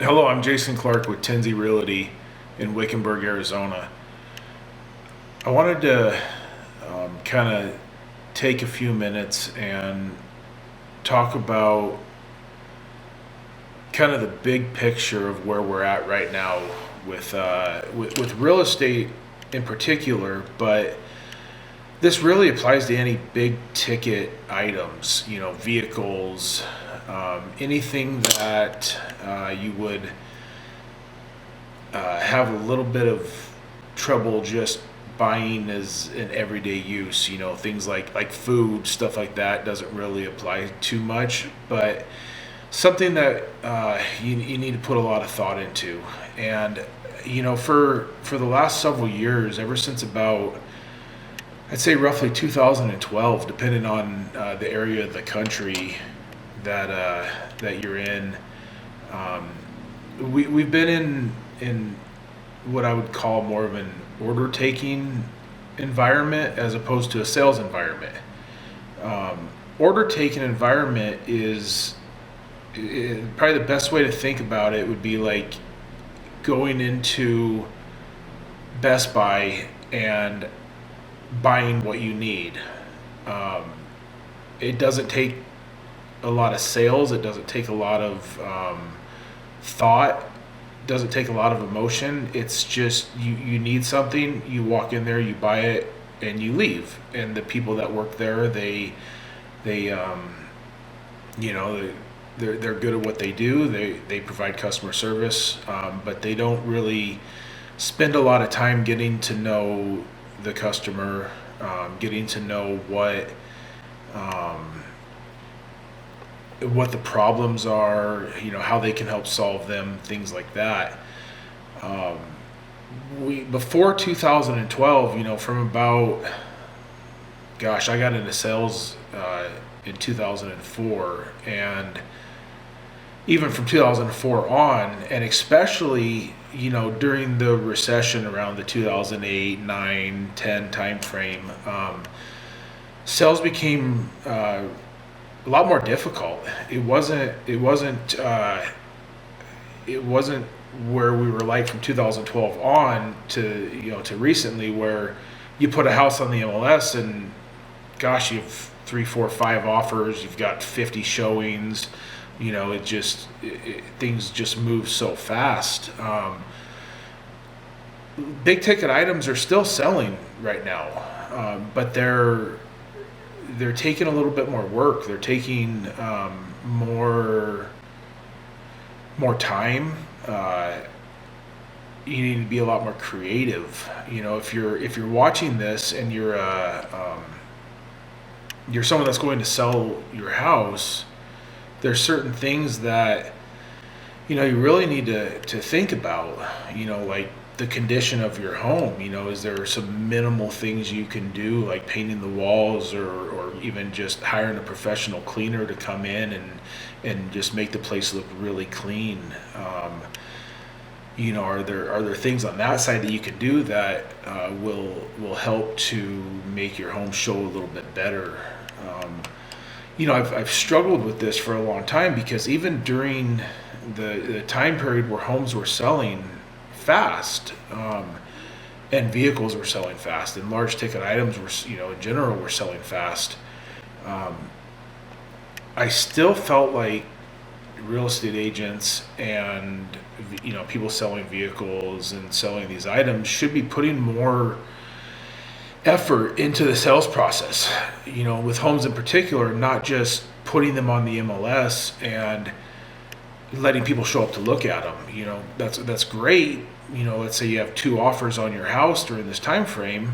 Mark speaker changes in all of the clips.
Speaker 1: Hello, I'm Jason Clark with Tinzie Realty in Wickenburg, Arizona. I wanted to kind of take a few minutes and talk about kind of the big picture of where we're at right now with real estate in particular, but this really applies to any big ticket items, vehicles, anything that you would have a little bit of trouble just buying as an everyday use. Things like food, stuff like that doesn't really apply too much, but something that you need to put a lot of thought into. And for the last several years, ever since about, I'd say roughly 2012, depending on the area of the country that you're in, we've been in what I would call more of an order taking environment as opposed to a sales environment. Order taking environment is probably the best way to think about it would be like going into Best Buy and buying what you need. It doesn't take a lot of sales. It doesn't take a lot of thought. Doesn't take a lot of emotion. It's just you need something. You walk in there, you buy it, and you leave. And the people that work there, they they're good at what they do. They provide customer service, but they don't really spend a lot of time getting to know the customer, getting to know what the problems are, how they can help solve them, things like that. We before 2012, from about, gosh, I got into sales in 2004, and even from 2004 on, and especially during the recession around the 2008, 9, 10 time frame, sales became a lot more difficult. It wasn't where we were like from 2012 on to recently, where you put a house on the MLS and gosh, you have 3, 4, 5 offers, you've got 50 showings. Things just move so fast. Big ticket items are still selling right now, but they're taking a little bit more work. They're taking more time. You need to be a lot more creative. If you're watching this and you're someone that's going to sell your house, there's certain things that you really need to think about. Like the condition of your home. Is there some minimal things you can do, like painting the walls, or even just hiring a professional cleaner to come in and just make the place look really clean? Are there things on that side that you can do that will help to make your home show a little bit better? I've struggled with this for a long time, because even during the time period where homes were selling fast, and vehicles were selling fast, and large ticket items were, in general, were selling fast, I still felt like real estate agents and people selling vehicles and selling these items should be putting more effort into the sales process, with homes in particular, not just putting them on the MLS and letting people show up to look at them. That's great. Let's say you have 2 offers on your house during this time frame.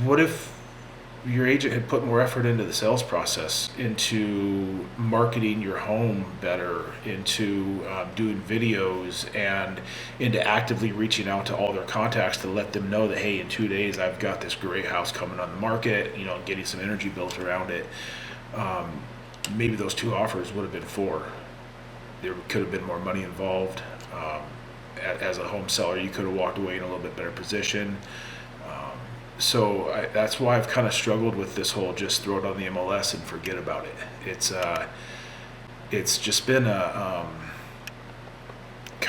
Speaker 1: What if your agent had put more effort into the sales process, into marketing your home better, into doing videos, and into actively reaching out to all their contacts to let them know that, hey, in 2 days I've got this great house coming on the market, getting some energy built around it. Maybe those 2 offers would have been 4. There could have been more money involved. As a home seller, you could have walked away in a little bit better position. So that's why I've kind of struggled with this whole just throw it on the MLS and forget about it. It's just been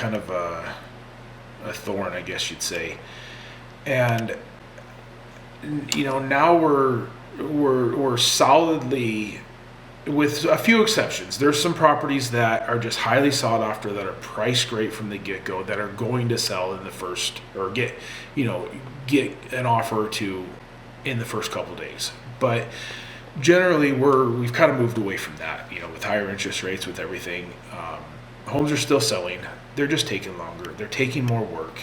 Speaker 1: kind of a thorn, I guess you'd say. And now we're solidly, with a few exceptions. There's some properties that are just highly sought after, that are priced great from the get-go, that are going to sell in the first, or get an offer or two in the first couple of days. But generally we've kind of moved away from that, with higher interest rates, with everything. Homes are still selling. They're just taking longer. They're taking more work.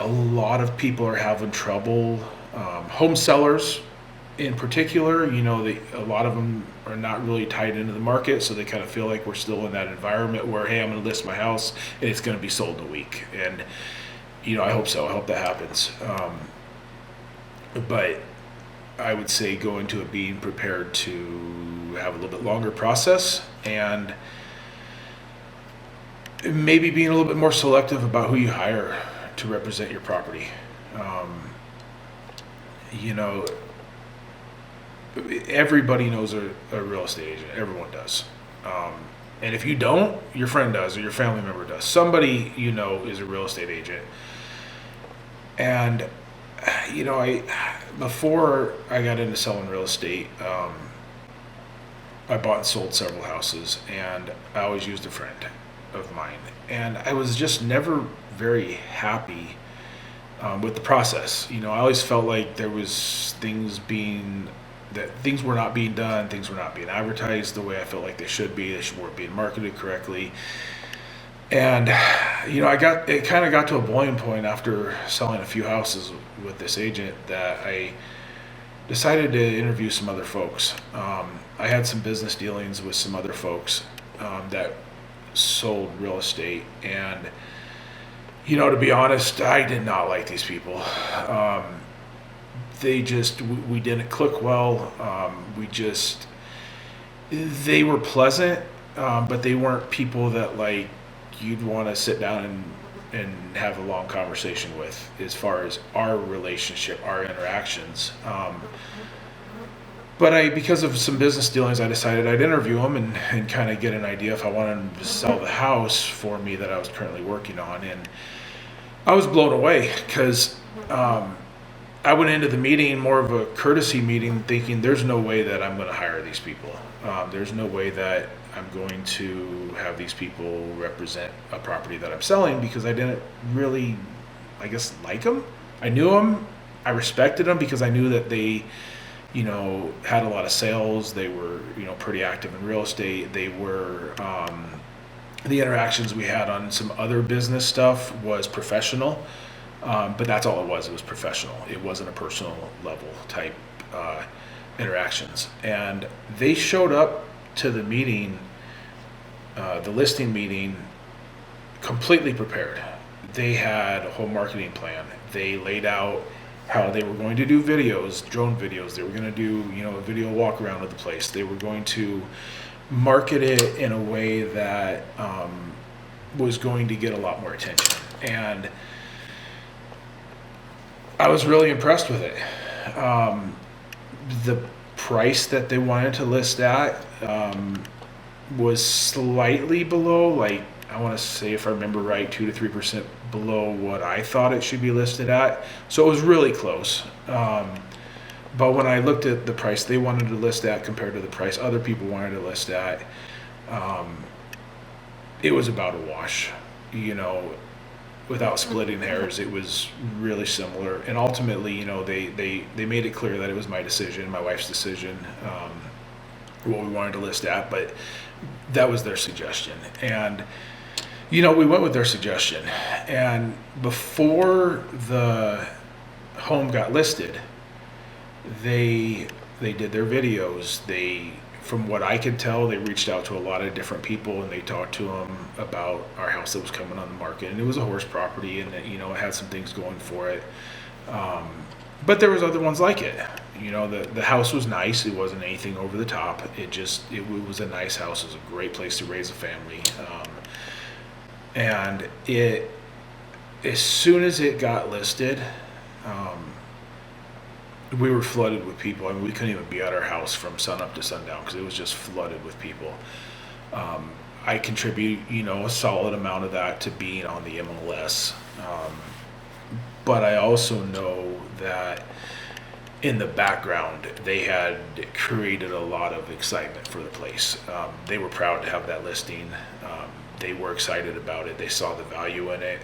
Speaker 1: A lot of people are having trouble. Home sellers in particular, a lot of them are not really tied into the market, so they kind of feel like we're still in that environment where, hey, I'm going to list my house and it's going to be sold in a week. And, I hope so. I hope that happens. But I would say go into it being prepared to have a little bit longer process, and maybe being a little bit more selective about who you hire to represent your property. Everybody knows a real estate agent. Everyone does. And if you don't, your friend does, or your family member does. Somebody is a real estate agent. And before I got into selling real estate, I bought and sold several houses, and I always used a friend of mine. And I was just never very happy with the process. I always felt like there was things were not being done, things were not being advertised the way I felt like they should be. They weren't being marketed correctly. And it kind of got to a boiling point after selling a few houses with this agent, that I decided to interview some other folks. I had some business dealings with some other folks that sold real estate, and to be honest, I did not like these people. We didn't click well. They were pleasant, but they weren't people that you'd want to sit down and have a long conversation with, as far as our relationship, our interactions. But because of some business dealings, I decided I'd interview them and kind of get an idea if I wanted them to sell the house for me that I was currently working on. And I was blown away, because I went into the meeting, more of a courtesy meeting, thinking there's no way that I'm going to hire these people. There's no way that I'm going to have these people represent a property that I'm selling, because I didn't really, like them. I knew them. I respected them because I knew that they, had a lot of sales. They were, pretty active in real estate. They were, the interactions we had on some other business stuff was professional. But that's all it was. It was professional. It wasn't a personal level type interactions. And they showed up to the meeting, the listing meeting, completely prepared. They had a whole marketing plan. They laid out how they were going to do videos, drone videos. They were going to do, a video walk around of the place. They were going to market it in a way that was going to get a lot more attention. And I was really impressed with it. The price that they wanted to list at was slightly below, I want to say, if I remember right, 2 to 3% below what I thought it should be listed at. So it was really close. But when I looked at the price they wanted to list at compared to the price other people wanted to list at, it was about a wash. Without splitting hairs, it was really similar. And ultimately, they made it clear that it was my decision, my wife's decision, what we wanted to list at, but that was their suggestion. And, we went with their suggestion. And before the home got listed, they did their videos. From what I could tell, they reached out to a lot of different people, and they talked to them about our house that was coming on the market. And it was a horse property, and it had some things going for it. But there was other ones like it. The house was nice. It wasn't anything over the top. It was a nice house. It was a great place to raise a family. And as soon as it got listed, we were flooded with people. We couldn't even be at our house from sun up to sundown because it was just flooded with people. I contribute, a solid amount of that to being on the MLS. But I also know that in the background, they had created a lot of excitement for the place. They were proud to have that listing. They were excited about it. They saw the value in it.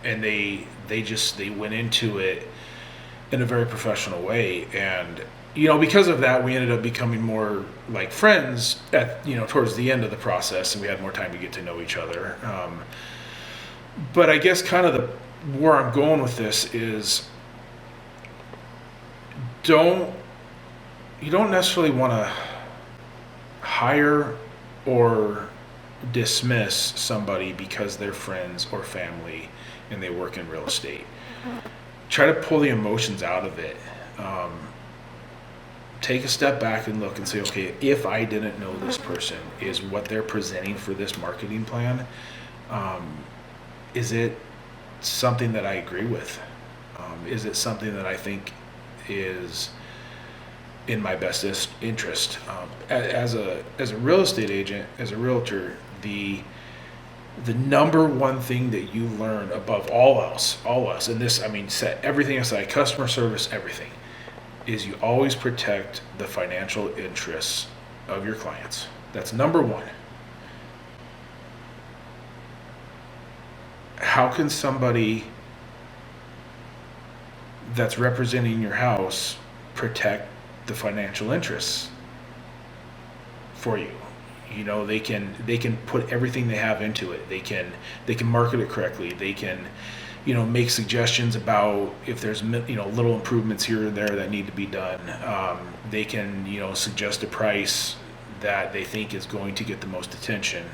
Speaker 1: And they went into it in a very professional way. And, because of that, we ended up becoming more like friends towards the end of the process, and we had more time to get to know each other. But I guess kind of where I'm going with this is you don't necessarily want to hire or dismiss somebody because they're friends or family and they work in real estate. Try to pull the emotions out of it. Take a step back and look and say, okay, if I didn't know this person, is what they're presenting for this marketing plan, is it something that I agree with? Is it something that I think is in my best interest? As a real estate agent, as a realtor, the number one thing that you learn above all else, and this, set everything aside, customer service, everything, is you always protect the financial interests of your clients. That's number one. How can somebody that's representing your house protect the financial interests for you? They can put everything they have into it. They can market it correctly. They can make suggestions about if there's little improvements here and there that need to be done. They can suggest a price that they think is going to get the most attention.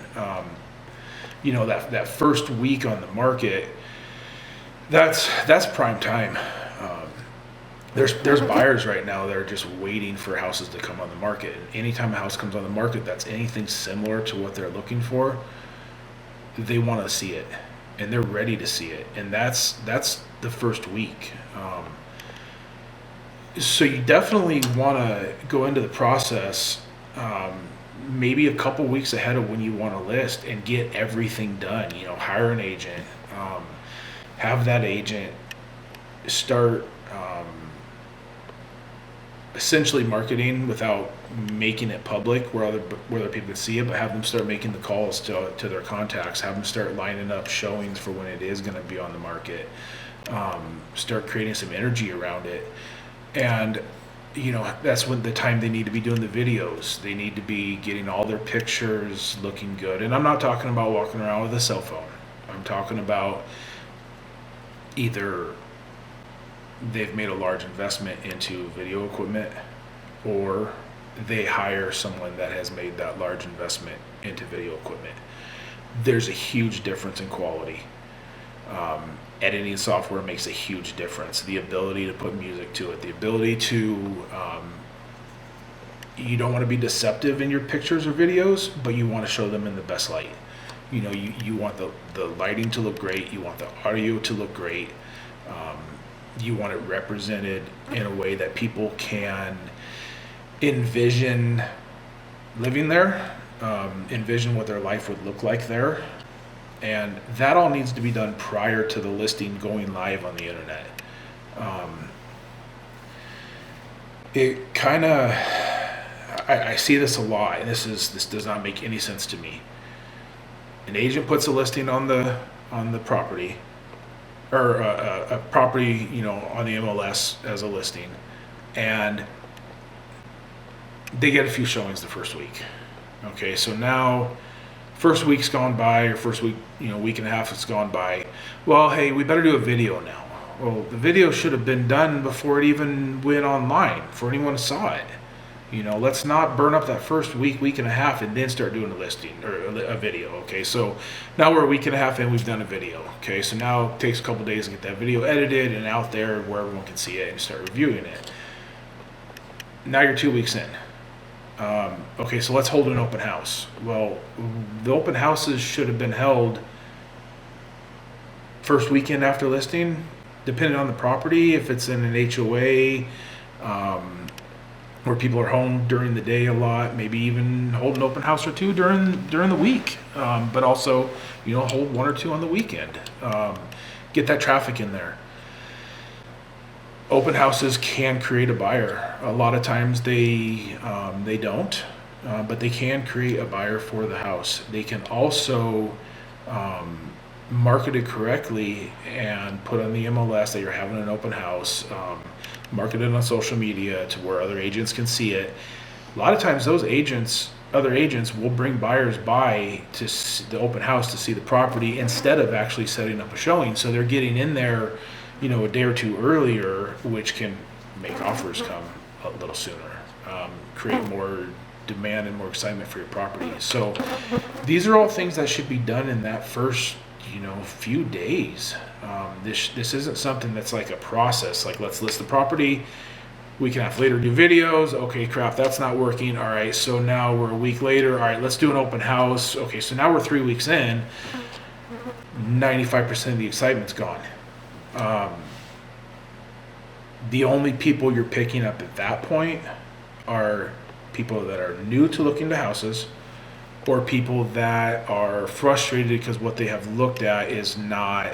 Speaker 1: That first week on the market, that's prime time. There's buyers right now that are just waiting for houses to come on the market. And anytime a house comes on the market that's anything similar to what they're looking for, they want to see it, and they're ready to see it. And that's the first week. So you definitely want to go into the process maybe a couple weeks ahead of when you want to list and get everything done. Hire an agent, have that agent start essentially marketing without making it public where other people can see it, but have them start making the calls to their contacts, have them start lining up showings for when it is going to be on the market, start creating some energy around it. And that's when the time they need to be doing the videos. They need to be getting all their pictures looking good. And I'm not talking about walking around with a cell phone. I'm talking about either they've made a large investment into video equipment, or they hire someone that has made that large investment into video equipment. There's a huge difference in quality. Editing software makes a huge difference. The ability to put music to it, the ability to, you don't want to be deceptive in your pictures or videos, but you want to show them in the best light. You want the lighting to look great. You want the audio to look great. You want it represented in a way that people can envision living there, envision what their life would look like there. And that all needs to be done prior to the listing going live on the internet. It kind of, I see this a lot, and this does not make any sense to me. An agent puts a listing on the property, or a property, on the MLS as a listing, and they get a few showings the first week. Okay, so now first week's gone by, or first week, week and a half has gone by. Well, hey, we better do a video now. Well, the video should have been done before it even went online, before anyone saw it. Let's not burn up that first week and a half, and then start doing a listing or a video. Okay, so now we're a week and a half in, we've done a video. Okay, so now it takes a couple days to get that video edited and out there where everyone can see it and start reviewing it. Now you're 2 weeks in. Okay, so let's hold an open house. Well, the open houses should have been held first weekend after listing, depending on the property. If it's in an HOA, where people are home during the day a lot, maybe even hold an open house or two during the week, but also, hold one or two on the weekend. Get that traffic in there. Open houses can create a buyer. A lot of times they don't, but they can create a buyer for the house. They can also market it correctly and put on the MLS that you're having an open house. Market it on social media to where other agents can see it. A lot of times those other agents will bring buyers by to the open house to see the property instead of actually setting up a showing. So they're getting in there, a day or two earlier, which can make offers come a little sooner, create more demand and more excitement for your property. So these are all things that should be done in that first few days. This isn't something that's like a process, like let's list the property, we can have later do videos, okay, crap, that's not working, all right, so now we're a week later, all right, let's do an open house, okay, so now we're 3 weeks in, 95% of the excitement's gone. The only people you're picking up at that point are people that are new to looking to houses, or people that are frustrated because what they have looked at is not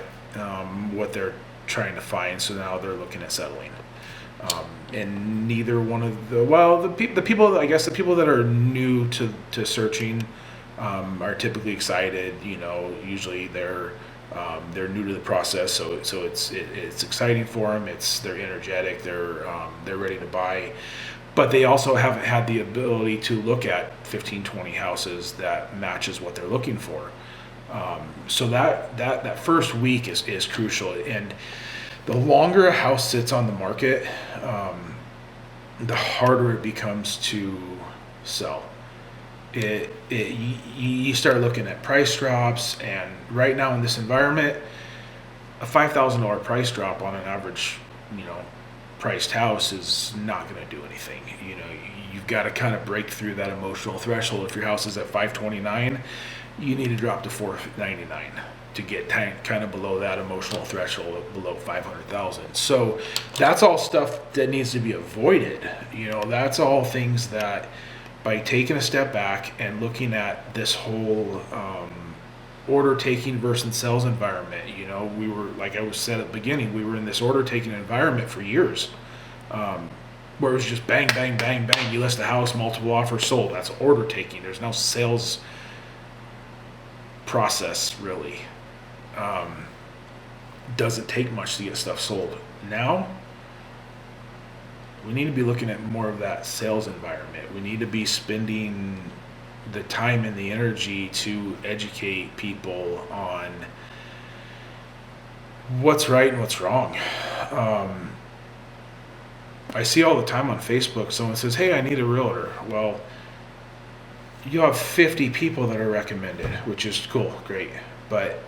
Speaker 1: what they're trying to find, so now they're looking at settling. And neither one of the people, I guess the people that are new to searching are typically excited. Usually they're new to the process, so it's exciting for them. They're energetic. They're ready to buy. But they also haven't had the ability to look at 15, 20 houses that matches what they're looking for. So that first week is crucial. And the longer a house sits on the market, the harder it becomes to sell. You start looking at price drops, and right now in this environment, a $5,000 price drop on an average, priced house is not going to do anything. You've got to kind of break through that emotional threshold. If your house is at $529, you need to drop to $499 to get kind of below that emotional threshold, below $500,000. So that's all stuff that needs to be avoided. That's all things that, by taking a step back and looking at this whole order taking versus sales environment, we were, like I was said at the beginning, we were in this order taking environment for years, where it was just bang, bang, bang, bang. You list a house, multiple offers sold. That's order taking. There's no sales process really. Doesn't take much to get stuff sold. Now we need to be looking at more of that sales environment. We need to be spending the time and the energy to educate people on what's right and what's wrong. I see all the time on Facebook, someone says, hey, I need a realtor. Well, you have 50 people that are recommended, which is cool, great. But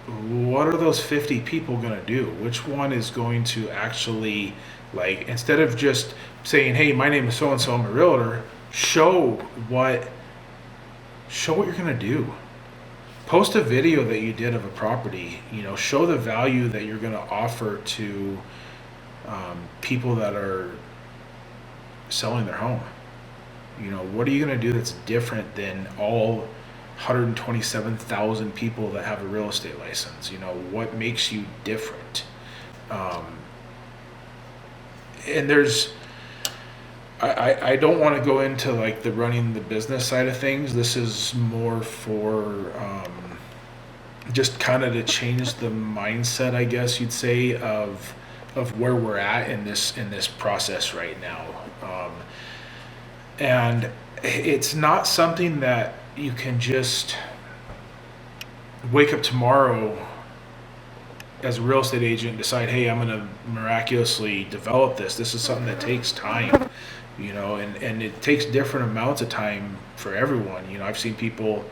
Speaker 1: what are those 50 people going to do? Which one is going to actually, instead of just saying, hey, my name is so-and-so, I'm a realtor, show what you're going to do. Post a video that you did of a property, show the value that you're going to offer to people that are selling their home. What are you going to do that's different than all 127,000 people that have a real estate license? What makes you different? And I don't want to go into the running the business side of things. This is more for just kind of to change the mindset, I guess you'd say, of where we're at in this process right now. And it's not something that you can just wake up tomorrow as a real estate agent and decide, hey, I'm going to miraculously develop this. This is something that takes time, and it takes different amounts of time for everyone. I've seen people,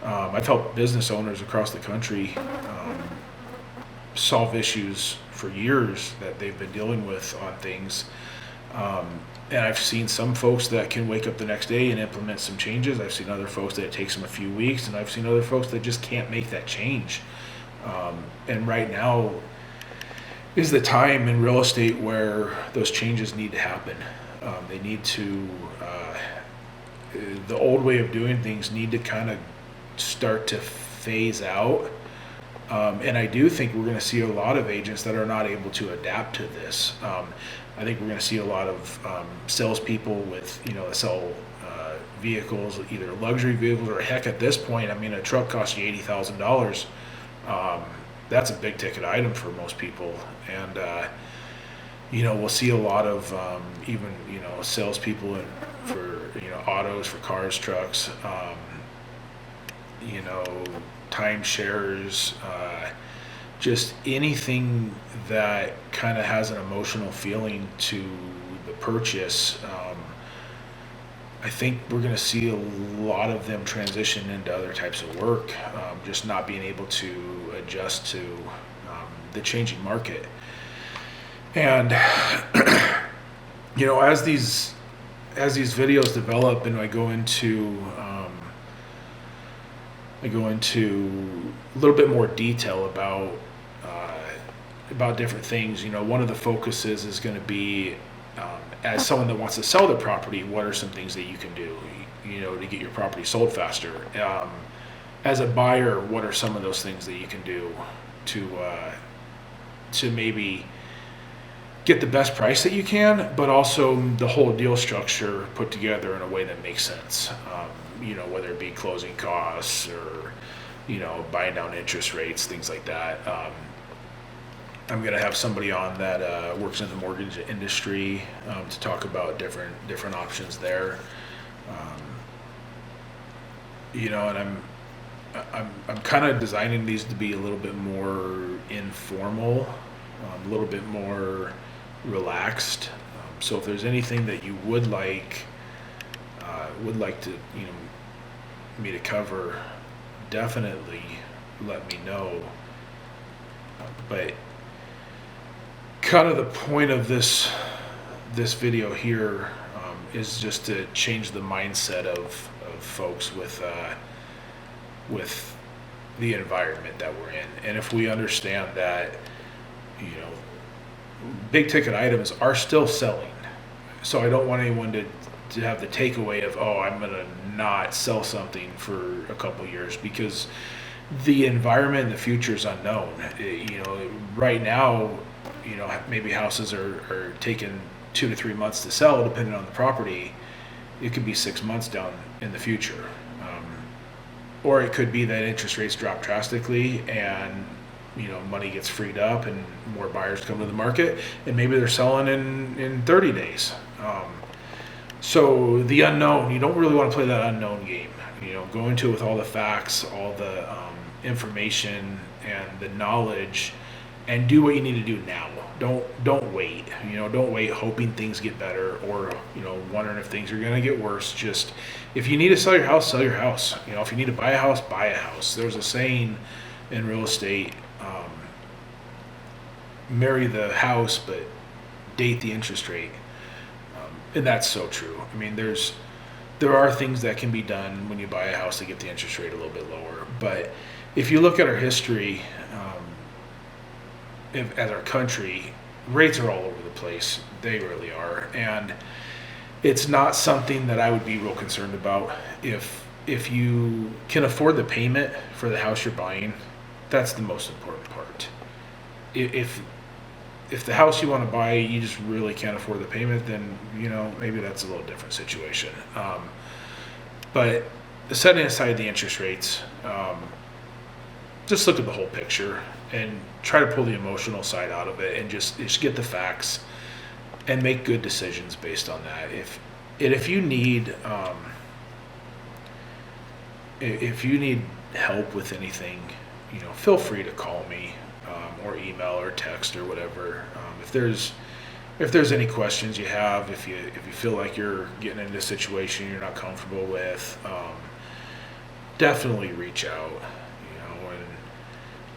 Speaker 1: I've helped business owners across the country solve issues for years that they've been dealing with on things. And I've seen some folks that can wake up the next day and implement some changes. I've seen other folks that it takes them a few weeks, and I've seen other folks that just can't make that change. And right now is the time in real estate where those changes need to happen. They need to, the old way of doing things need to kind of start to phase out. And I do think we're going to see a lot of agents that are not able to adapt to this. I think we're going to see a lot of salespeople with, that sell vehicles, either luxury vehicles or heck, at this point, I mean, a truck costs you $80,000. That's a big ticket item for most people. And, we'll see a lot of even, salespeople for, autos, for cars, trucks, timeshares, just anything that kind of has an emotional feeling to the purchase. I think we're going to see a lot of them transition into other types of work, just not being able to adjust to the changing market. And as these videos develop, and I go into a little bit more detail about different things. One of the focuses is going to be, as someone that wants to sell their property, what are some things that you can do, to get your property sold faster? As a buyer, what are some of those things that you can do to maybe get the best price that you can, but also the whole deal structure put together in a way that makes sense? Whether it be closing costs or, buying down interest rates, things like that. I'm going to have somebody on that works in the mortgage industry to talk about different options there. And I'm kind of designing these to be a little bit more informal, a little bit more relaxed. So if there's anything that you would like to, me to cover, definitely let me know. But kind of the point of this video here is just to change the mindset of folks with the environment that we're in. And if we understand that, big ticket items are still selling. So I don't want anyone to have the takeaway of, I'm going to not sell something for a couple years, because the environment in the future is unknown. Right now, maybe houses are taking 2 to 3 months to sell, depending on the property. It could be 6 months down in the future. Or it could be that interest rates drop drastically and, money gets freed up and more buyers come to the market, and maybe they're selling in 30 days. So the unknown, you don't really want to play that unknown game. Go into it with all the facts, all the information and the knowledge, and do what you need to do now. Don't wait. Don't wait hoping things get better, or wondering if things are going to get worse. Just, if you need to sell your house, sell your house. If you need to buy a house, buy a house. There's a saying in real estate, marry the house but date the interest rate. And that's so true. I mean, there are things that can be done when you buy a house to get the interest rate a little bit lower. But if you look at our history, as our country, rates are all over the place. They really are. And it's not something that I would be real concerned about. If you can afford the payment for the house you're buying, that's the most important part. If the house you want to buy, you just really can't afford the payment, then, maybe that's a little different situation. But setting aside the interest rates, just look at the whole picture and try to pull the emotional side out of it, and just get the facts and make good decisions based on that. If you need help with anything, feel free to call me, or email or text or whatever. If there's any questions you have, if you feel like you're getting into a situation you're not comfortable with, definitely reach out,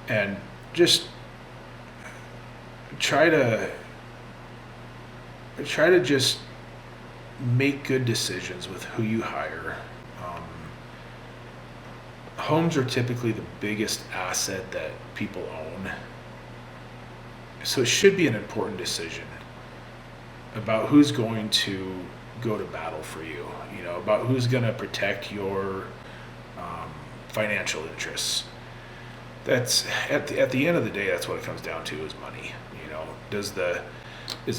Speaker 1: and just try to just make good decisions with who you hire. Homes are typically the biggest asset that people own, so it should be an important decision. about who's going to go to battle for you, about who's going to protect your financial interests. That's at the end of the day, that's what it comes down to, is money. Is the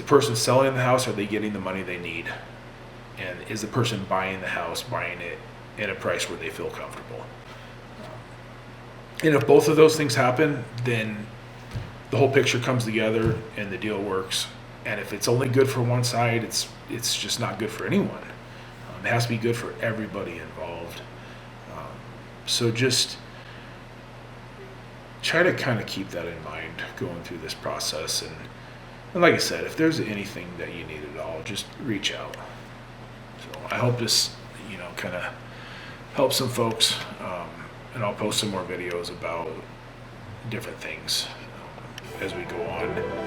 Speaker 1: person selling the house, are they getting the money they need? And is the person buying the house buying it at a price where they feel comfortable? And if both of those things happen, then the whole picture comes together and the deal works. And if it's only good for one side, it's just not good for anyone. It has to be good for everybody involved. So just try to kind of keep that in mind going through this process. And like I said, if there's anything that you need at all, just reach out. So I hope this, kind of helps some folks. And I'll post some more videos about different things as we go on.